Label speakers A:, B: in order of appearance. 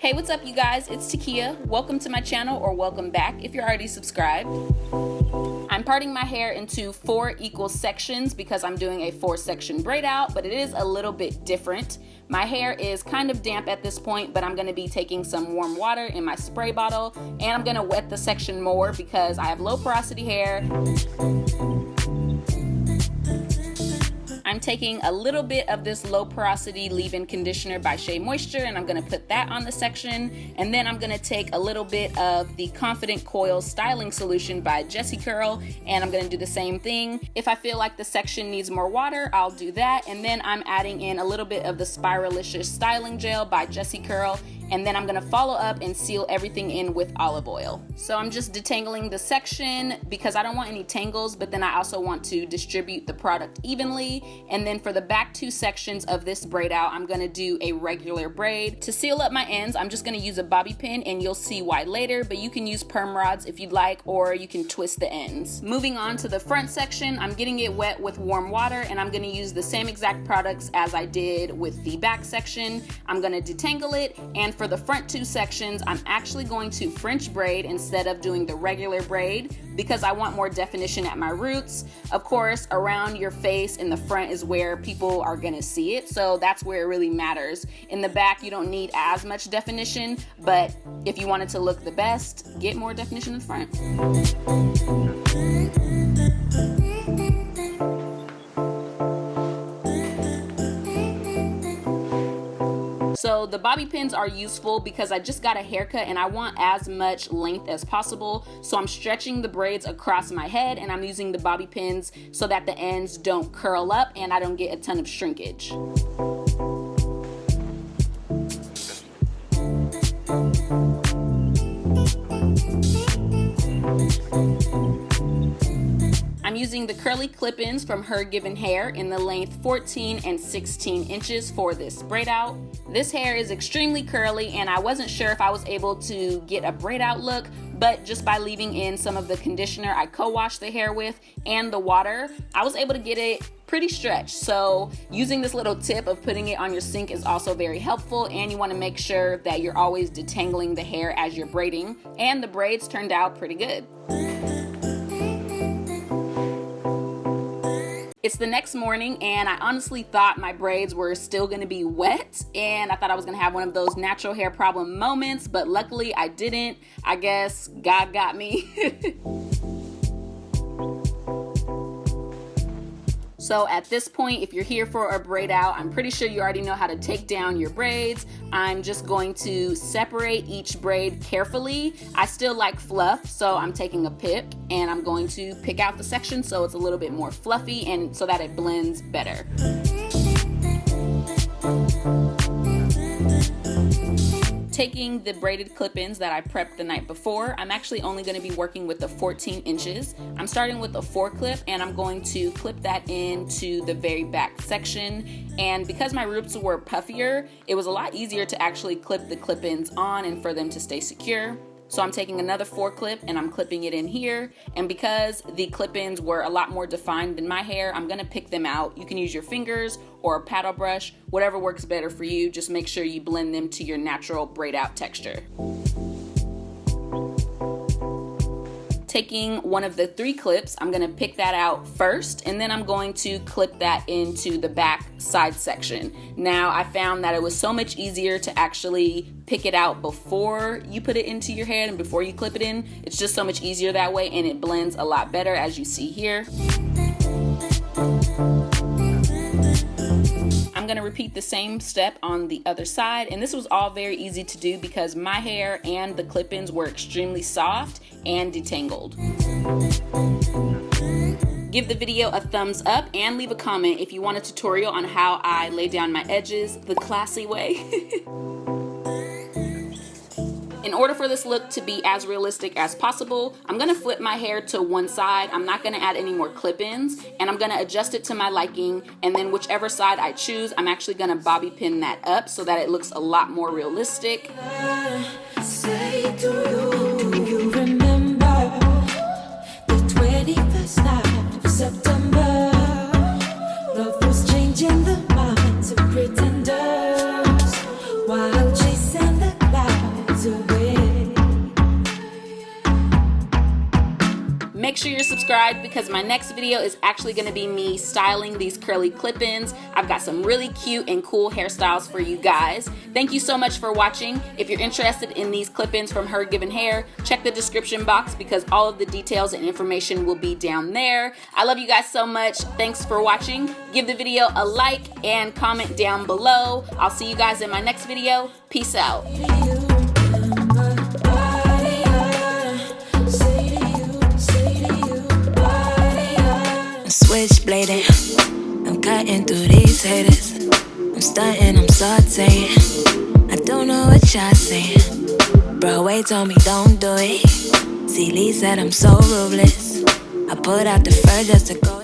A: Hey, what's up you guys? It's Tkeyah. Welcome to my channel, or welcome back if you're already subscribed. I'm parting my hair into 4 equal sections because I'm doing a 4-section braid out, but it is a little bit different. My hair is kind of damp at this point, but I'm going to be taking some warm water in my spray bottle, and I'm going to wet the section more because I have low porosity hair. I'm taking a little bit of this low porosity leave-in conditioner by Shea Moisture, and I'm going to put that on the section. And then I'm going to take a little bit of the Confident Coil styling solution by Jessie Curl, and I'm going to do the same thing. If I feel like the section needs more water, I'll do that. And then I'm adding in a little bit of the Spiralicious styling gel by Jessie Curl, and then I'm gonna follow up and seal everything in with olive oil. So I'm just detangling the section because I don't want any tangles, but then I also want to distribute the product evenly. And then for the back 2 sections of this braid out, I'm gonna do a regular braid. To seal up my ends, I'm just gonna use a bobby pin, and you'll see why later, but you can use perm rods if you'd like, or you can twist the ends. Moving on to the front section, I'm getting it wet with warm water, and I'm gonna use the same exact products as I did with the back section. I'm gonna detangle it, and for the front 2 sections, I'm actually going to French braid instead of doing the regular braid because I want more definition at my roots. Of course, around your face in the front is where people are gonna see it, so that's where it really matters. In the back, you don't need as much definition, but if you want it to look the best, get more definition in the front. So the bobby pins are useful because I just got a haircut and I want as much length as possible. So I'm stretching the braids across my head, and I'm using the bobby pins so that the ends don't curl up and I don't get a ton of shrinkage. I'm using the curly clip-ins from Hergivenhair in the length 14 and 16 inches for this braid out. This hair is extremely curly, and I wasn't sure if I was able to get a braid out look, but just by leaving in some of the conditioner I co-washed the hair with and the water, I was able to get it pretty stretched. So using this little tip of putting it on your sink is also very helpful, and you want to make sure that you're always detangling the hair as you're braiding, and the braids turned out pretty good. It's the next morning, and I honestly thought my braids were still gonna be wet, and I thought I was gonna have one of those natural hair problem moments, but luckily I didn't. I guess God got me. So at this point, if you're here for a braid out, I'm pretty sure you already know how to take down your braids. I'm just going to separate each braid carefully. I still like fluff, so I'm taking a pick and I'm going to pick out the section so it's a little bit more fluffy and so that it blends better. Taking the braided clip-ins that I prepped the night before, I'm actually only going to be working with the 14 inches. I'm starting with a 4-clip, and I'm going to clip that into the very back section. And because my roots were puffier, it was a lot easier to actually clip the clip-ins on and for them to stay secure. So I'm taking another 4-clip and I'm clipping it in here. And because the clip-ins were a lot more defined than my hair, I'm gonna pick them out. You can use your fingers or a paddle brush, whatever works better for you. Just make sure you blend them to your natural braid out texture. Taking one of the 3 clips, I'm gonna pick that out first, and then I'm going to clip that into the back side section. Now, I found that it was so much easier to actually pick it out before you put it into your hair and before you clip it in. It's just so much easier that way, and it blends a lot better, as you see here. I'm gonna repeat the same step on the other side, and this was all very easy to do because my hair and the clip-ins were extremely soft and detangled. Give the video a thumbs up and leave a comment if you want a tutorial on how I lay down my edges the classy way. In order for this look to be as realistic as possible, I'm gonna flip my hair to one side. I'm not gonna add any more clip-ins, and I'm gonna adjust it to my liking, and then whichever side I choose, I'm actually gonna bobby pin that up so that it looks a lot more realistic. Say, do you remember the 21st night of September? Love was changing the minds of pretenders while chasing the clouds. because my next video is actually going to be me styling these curly clip-ins. I've got some really cute and cool hairstyles for you guys. Thank you so much for watching. If you're interested in these clip-ins from Hergivenhair, check the description box because all of the details and information will be down there. I love you guys so much. Thanks for watching. Give the video a like and comment down below. I'll see you guys in my next video. Peace out.
B: Switchblading, I'm cutting through these haters. I'm stunting, I'm sauteing. I don't know what y'all saying. Broadway told me don't do it. See, Lee said I'm so ruthless. I put out the fur just to go.